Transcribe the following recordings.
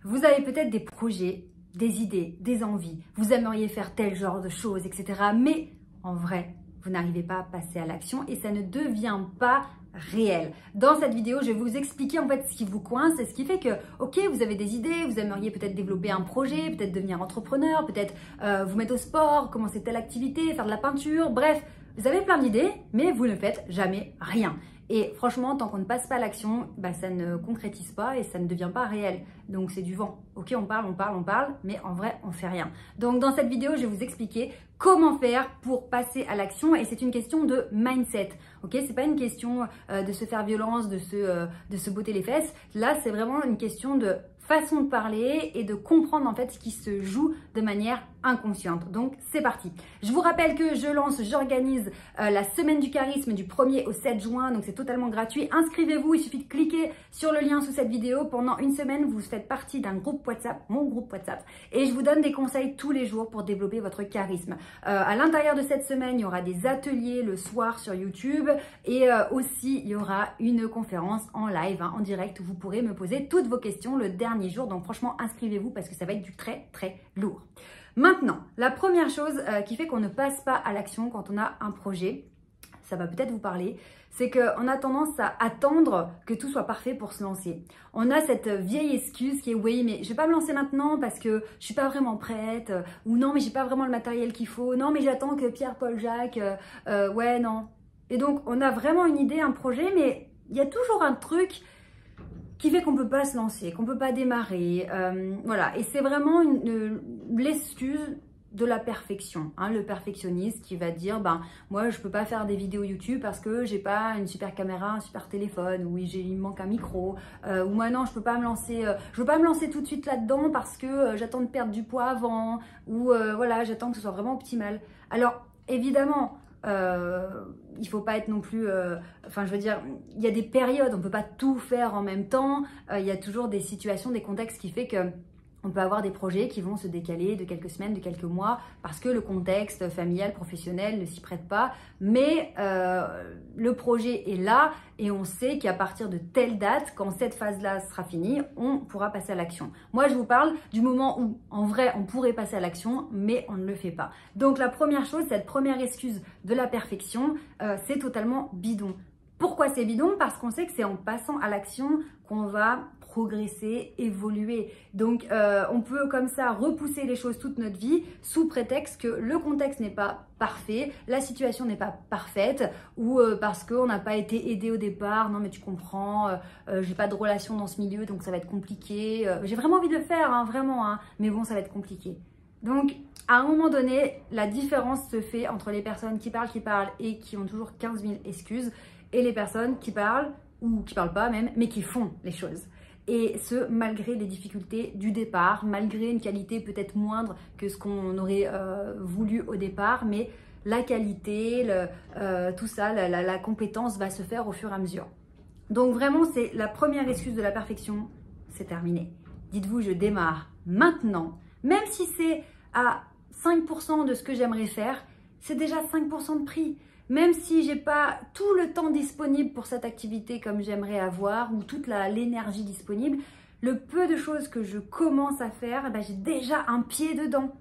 Vous avez peut-être des projets, des idées, des envies. Vous aimeriez faire tel genre de choses, etc. Mais en vrai, vous n'arrivez pas à passer à l'action et ça ne devient pas réel. Dans cette vidéo, je vais vous expliquer en fait ce qui vous coince et ce qui fait que, ok, vous avez des idées, vous aimeriez peut-être développer un projet, peut-être devenir entrepreneur, peut-être vous mettre au sport, commencer telle activité, faire de la peinture, bref, vous avez plein d'idées, mais vous ne faites jamais rien. Et franchement, tant qu'on ne passe pas à l'action, bah, ça ne concrétise pas et ça ne devient pas réel. Donc c'est du vent. Ok, on parle, mais en vrai, on fait rien. Donc dans cette vidéo, je vais vous expliquer comment faire pour passer à l'action et c'est une question de mindset. Ok, c'est pas une question de se faire violence, de se botter les fesses. Là, c'est vraiment une question de façon de parler et de comprendre en fait ce qui se joue de manière inconsciente. Donc c'est parti. Je vous rappelle que j'organise la semaine du charisme du 1er au 7 juin, donc c'est totalement gratuit. Inscrivez-vous, il suffit de cliquer sur le lien sous cette vidéo. Pendant une semaine, vous faites partie d'un groupe WhatsApp, mon groupe WhatsApp, et je vous donne des conseils tous les jours pour développer votre charisme. À l'intérieur de cette semaine, il y aura des ateliers le soir sur YouTube et aussi il y aura une conférence en live, en direct, où vous pourrez me poser toutes vos questions le dernier jour. Donc franchement, inscrivez-vous parce que ça va être du très très lourd. Maintenant, la première chose qui fait qu'on ne passe pas à l'action quand on a un projet, ça va peut-être vous parler, c'est qu'on a tendance à attendre que tout soit parfait pour se lancer. On a cette vieille excuse qui est « oui, mais je vais pas me lancer maintenant parce que je suis pas vraiment prête » ou « non, mais j'ai pas vraiment le matériel qu'il faut »,« non, mais j'attends que Pierre, Paul, Jacques, ouais, non ». Et donc, on a vraiment une idée, un projet, mais il y a toujours un truc qui fait qu'on ne peut pas se lancer, qu'on ne peut pas démarrer. Voilà, et c'est vraiment l'excuse de la perfection, le perfectionniste qui va dire ben moi je peux pas faire des vidéos YouTube parce que j'ai pas une super caméra, un super téléphone, ou il me manque un micro, ou moi non je peux pas me lancer, je veux pas me lancer tout de suite là-dedans parce que j'attends de perdre du poids avant, ou voilà, j'attends que ce soit vraiment optimal. Alors évidemment il faut pas être non plus, enfin je veux dire, il y a des périodes, on peut pas tout faire en même temps, il y a toujours des situations, des contextes qui fait que on peut avoir des projets qui vont se décaler de quelques semaines, de quelques mois, parce que le contexte familial, professionnel ne s'y prête pas. Mais le projet est là et on sait qu'à partir de telle date, quand cette phase-là sera finie, on pourra passer à l'action. Moi, je vous parle du moment où, en vrai, on pourrait passer à l'action, mais on ne le fait pas. Donc, la première chose, cette première excuse de la perfection, c'est totalement bidon. Pourquoi c'est bidon? Parce qu'on sait que c'est en passant à l'action qu'on va progresser, évoluer. Donc, on peut comme ça repousser les choses toute notre vie sous prétexte que le contexte n'est pas parfait, la situation n'est pas parfaite, ou parce qu'on n'a pas été aidé au départ. Non mais tu comprends, j'ai pas de relation dans ce milieu, donc ça va être compliqué. J'ai vraiment envie de le faire, vraiment, mais bon, ça va être compliqué. Donc, à un moment donné, la différence se fait entre les personnes qui parlent et qui ont toujours 15 000 excuses, et les personnes qui parlent, ou qui parlent pas même, mais qui font les choses. Et ce, malgré les difficultés du départ, malgré une qualité peut-être moindre que ce qu'on aurait voulu au départ, mais la qualité, tout ça, la compétence va se faire au fur et à mesure. Donc vraiment, c'est la première excuse de la perfection, c'est terminé. Dites-vous, je démarre maintenant, même si c'est à 5% de ce que j'aimerais faire, c'est déjà 5% de prix. Même si j'ai pas tout le temps disponible pour cette activité comme j'aimerais avoir, ou toute l'énergie disponible, le peu de choses que je commence à faire, j'ai déjà un pied dedans.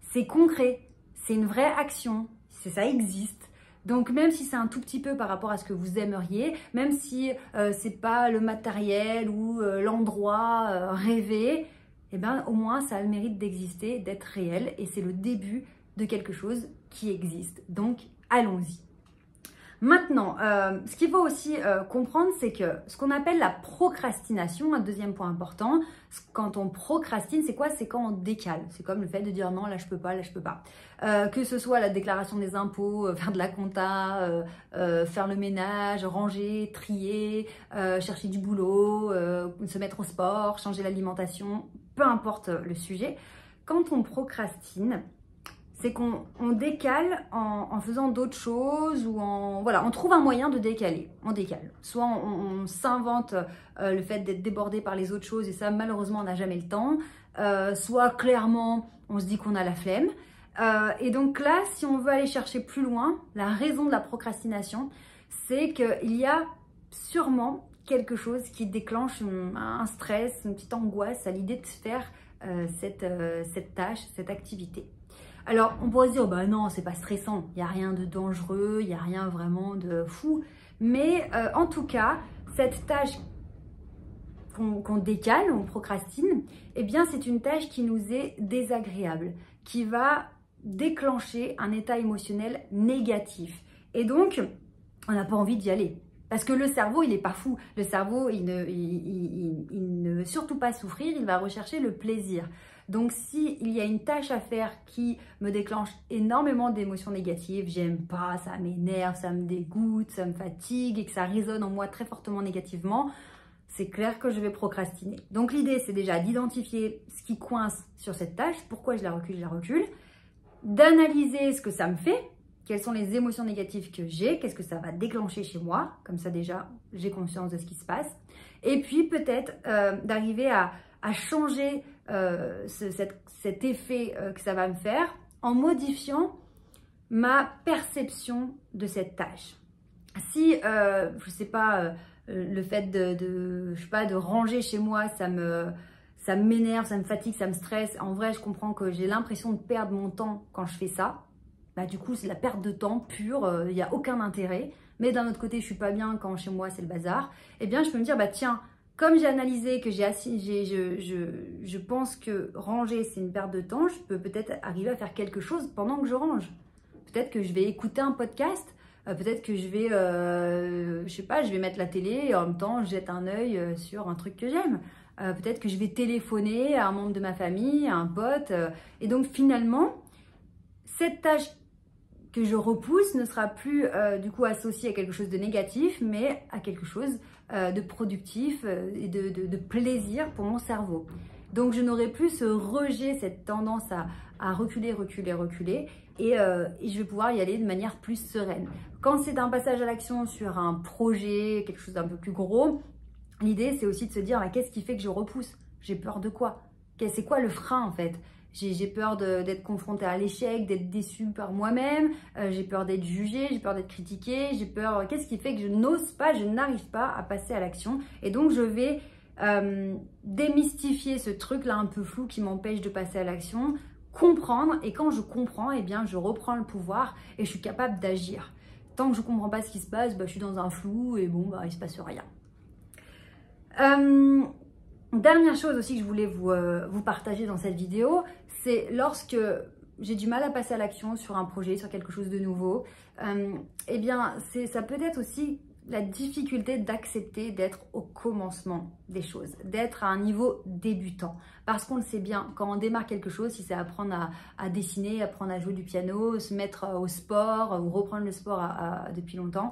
C'est concret, c'est une vraie action, ça existe. Donc même si c'est un tout petit peu par rapport à ce que vous aimeriez, même si c'est pas le matériel ou l'endroit rêvé, au moins ça a le mérite d'exister, d'être réel, et c'est le début de quelque chose qui existe. Donc allons-y. Maintenant, ce qu'il faut aussi comprendre, c'est que ce qu'on appelle la procrastination, un deuxième point important, quand on procrastine, c'est quoi? C'est quand on décale. C'est comme le fait de dire non, là je peux pas, là je peux pas. Que ce soit la déclaration des impôts, faire de la compta, faire le ménage, ranger, trier, chercher du boulot, se mettre au sport, changer l'alimentation, peu importe le sujet. Quand on procrastine, c'est qu'on décale en faisant d'autres choses, ou voilà, on trouve un moyen de décaler, on décale. Soit on s'invente le fait d'être débordé par les autres choses, et ça malheureusement on n'a jamais le temps, soit clairement on se dit qu'on a la flemme. Et donc là, si on veut aller chercher plus loin, la raison de la procrastination, c'est qu'il y a sûrement quelque chose qui déclenche un stress, une petite angoisse à l'idée de faire cette tâche, cette activité. Alors, on pourrait se dire, bah non, c'est pas stressant, il n'y a rien de dangereux, il n'y a rien vraiment de fou. Mais en tout cas, cette tâche qu'on décale, on procrastine, eh bien, c'est une tâche qui nous est désagréable, qui va déclencher un état émotionnel négatif. Et donc, on n'a pas envie d'y aller. Parce que le cerveau, il n'est pas fou. Le cerveau, il ne veut surtout pas souffrir, il va rechercher le plaisir. Donc, s'il y a une tâche à faire qui me déclenche énormément d'émotions négatives, j'aime pas, ça m'énerve, ça me dégoûte, ça me fatigue et que ça résonne en moi très fortement négativement, c'est clair que je vais procrastiner. Donc, l'idée, c'est déjà d'identifier ce qui coince sur cette tâche, pourquoi je la recule, d'analyser ce que ça me fait, quelles sont les émotions négatives que j'ai, qu'est-ce que ça va déclencher chez moi, comme ça déjà, j'ai conscience de ce qui se passe. Et puis, peut-être d'arriver à changer cet effet que ça va me faire en modifiant ma perception de cette tâche. Si, je sais pas, le fait de ranger chez moi, ça m'énerve, ça me fatigue, ça me stresse. En vrai, je comprends que j'ai l'impression de perdre mon temps quand je fais ça. Bah, du coup, c'est la perte de temps pure, il n'y a aucun intérêt. Mais d'un autre côté, je suis pas bien quand chez moi, c'est le bazar. Eh bien, je peux me dire, bah tiens, comme j'ai analysé que je pense que ranger, c'est une perte de temps, je peux peut-être arriver à faire quelque chose pendant que je range. Peut-être que je vais écouter un podcast, peut-être que je vais, je sais pas, je vais mettre la télé et en même temps, je jette un œil sur un truc que j'aime. Peut-être que je vais téléphoner à un membre de ma famille, à un pote. Et donc, finalement, cette tâche que je repousse ne sera plus du coup associée à quelque chose de négatif, mais à quelque chose de productif et de plaisir pour mon cerveau. Donc, je n'aurai plus ce rejet, cette tendance à reculer et je vais pouvoir y aller de manière plus sereine. Quand c'est un passage à l'action sur un projet, quelque chose d'un peu plus gros, l'idée c'est aussi de se dire qu'est-ce qui fait que je repousse? J'ai peur de quoi? C'est quoi le frein en fait? J'ai peur d'être confrontée à l'échec, d'être déçue par moi-même, j'ai peur d'être jugée, j'ai peur d'être critiquée, j'ai peur... Qu'est-ce qui fait que je n'ose pas, je n'arrive pas à passer à l'action? Et donc, je vais démystifier ce truc-là un peu flou qui m'empêche de passer à l'action, comprendre, et quand je comprends, eh bien, je reprends le pouvoir et je suis capable d'agir. Tant que je ne comprends pas ce qui se passe, bah, je suis dans un flou et bon, bah, il ne se passe rien. Dernière chose aussi que je voulais vous partager dans cette vidéo, c'est lorsque j'ai du mal à passer à l'action sur un projet, sur quelque chose de nouveau, eh bien, ça peut être aussi la difficulté d'accepter d'être au commencement des choses, d'être à un niveau débutant. Parce qu'on le sait bien, quand on démarre quelque chose, si c'est apprendre à dessiner, apprendre à jouer du piano, se mettre au sport ou reprendre le sport depuis longtemps,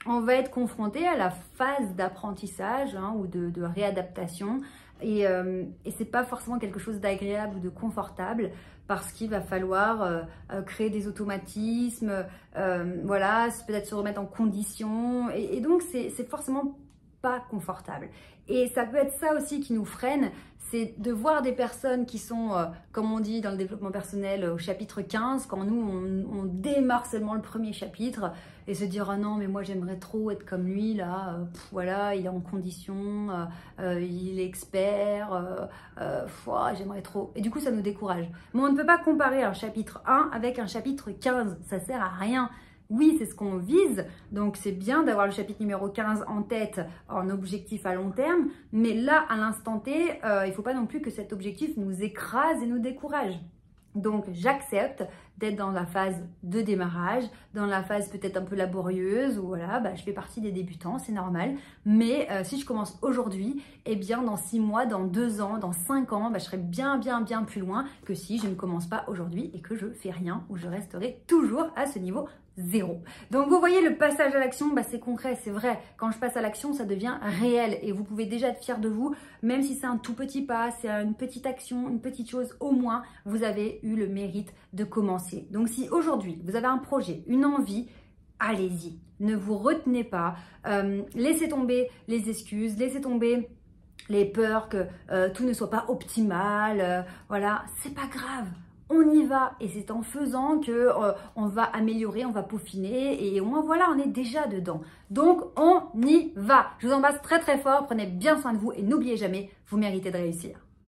on va être confronté à la phase d'apprentissage ou de réadaptation et c'est pas forcément quelque chose d'agréable ou de confortable parce qu'il va falloir créer des automatismes, voilà, peut-être se remettre en condition et donc c'est forcément pas confortable. Et ça peut être ça aussi qui nous freine, c'est de voir des personnes qui sont, comme on dit dans le développement personnel, au chapitre 15, quand nous, on démarre seulement le premier chapitre, et se dire « Ah non, mais moi j'aimerais trop être comme lui, là, voilà, il est en condition, il est expert, j'aimerais trop. » Et du coup, ça nous décourage. Mais on ne peut pas comparer un chapitre 1 avec un chapitre 15, ça sert à rien. Oui, c'est ce qu'on vise, donc c'est bien d'avoir le chapitre numéro 15 en tête en objectif à long terme, mais là, à l'instant T, il ne faut pas non plus que cet objectif nous écrase et nous décourage. Donc, j'accepte d'être dans la phase de démarrage, dans la phase peut-être un peu laborieuse, où voilà, je fais partie des débutants, c'est normal. Mais si je commence aujourd'hui, eh bien, dans 6 mois, dans 2 ans, dans 5 ans, je serai bien plus loin que si je ne commence pas aujourd'hui et que je fais rien, ou je resterai toujours à ce niveau 0. Donc vous voyez, le passage à l'action, c'est concret, c'est vrai. Quand je passe à l'action, ça devient réel et vous pouvez déjà être fier de vous, même si c'est un tout petit pas, c'est une petite action, une petite chose, au moins vous avez eu le mérite de commencer. Donc si aujourd'hui vous avez un projet, une envie, allez-y, ne vous retenez pas, laissez tomber les excuses, laissez tomber les peurs que tout ne soit pas optimal, voilà, c'est pas grave. on y va et c'est en faisant que on va améliorer, on va peaufiner et au moins voilà, on est déjà dedans. Donc on y va. Je vous embrasse très très fort, prenez bien soin de vous et n'oubliez jamais, vous méritez de réussir.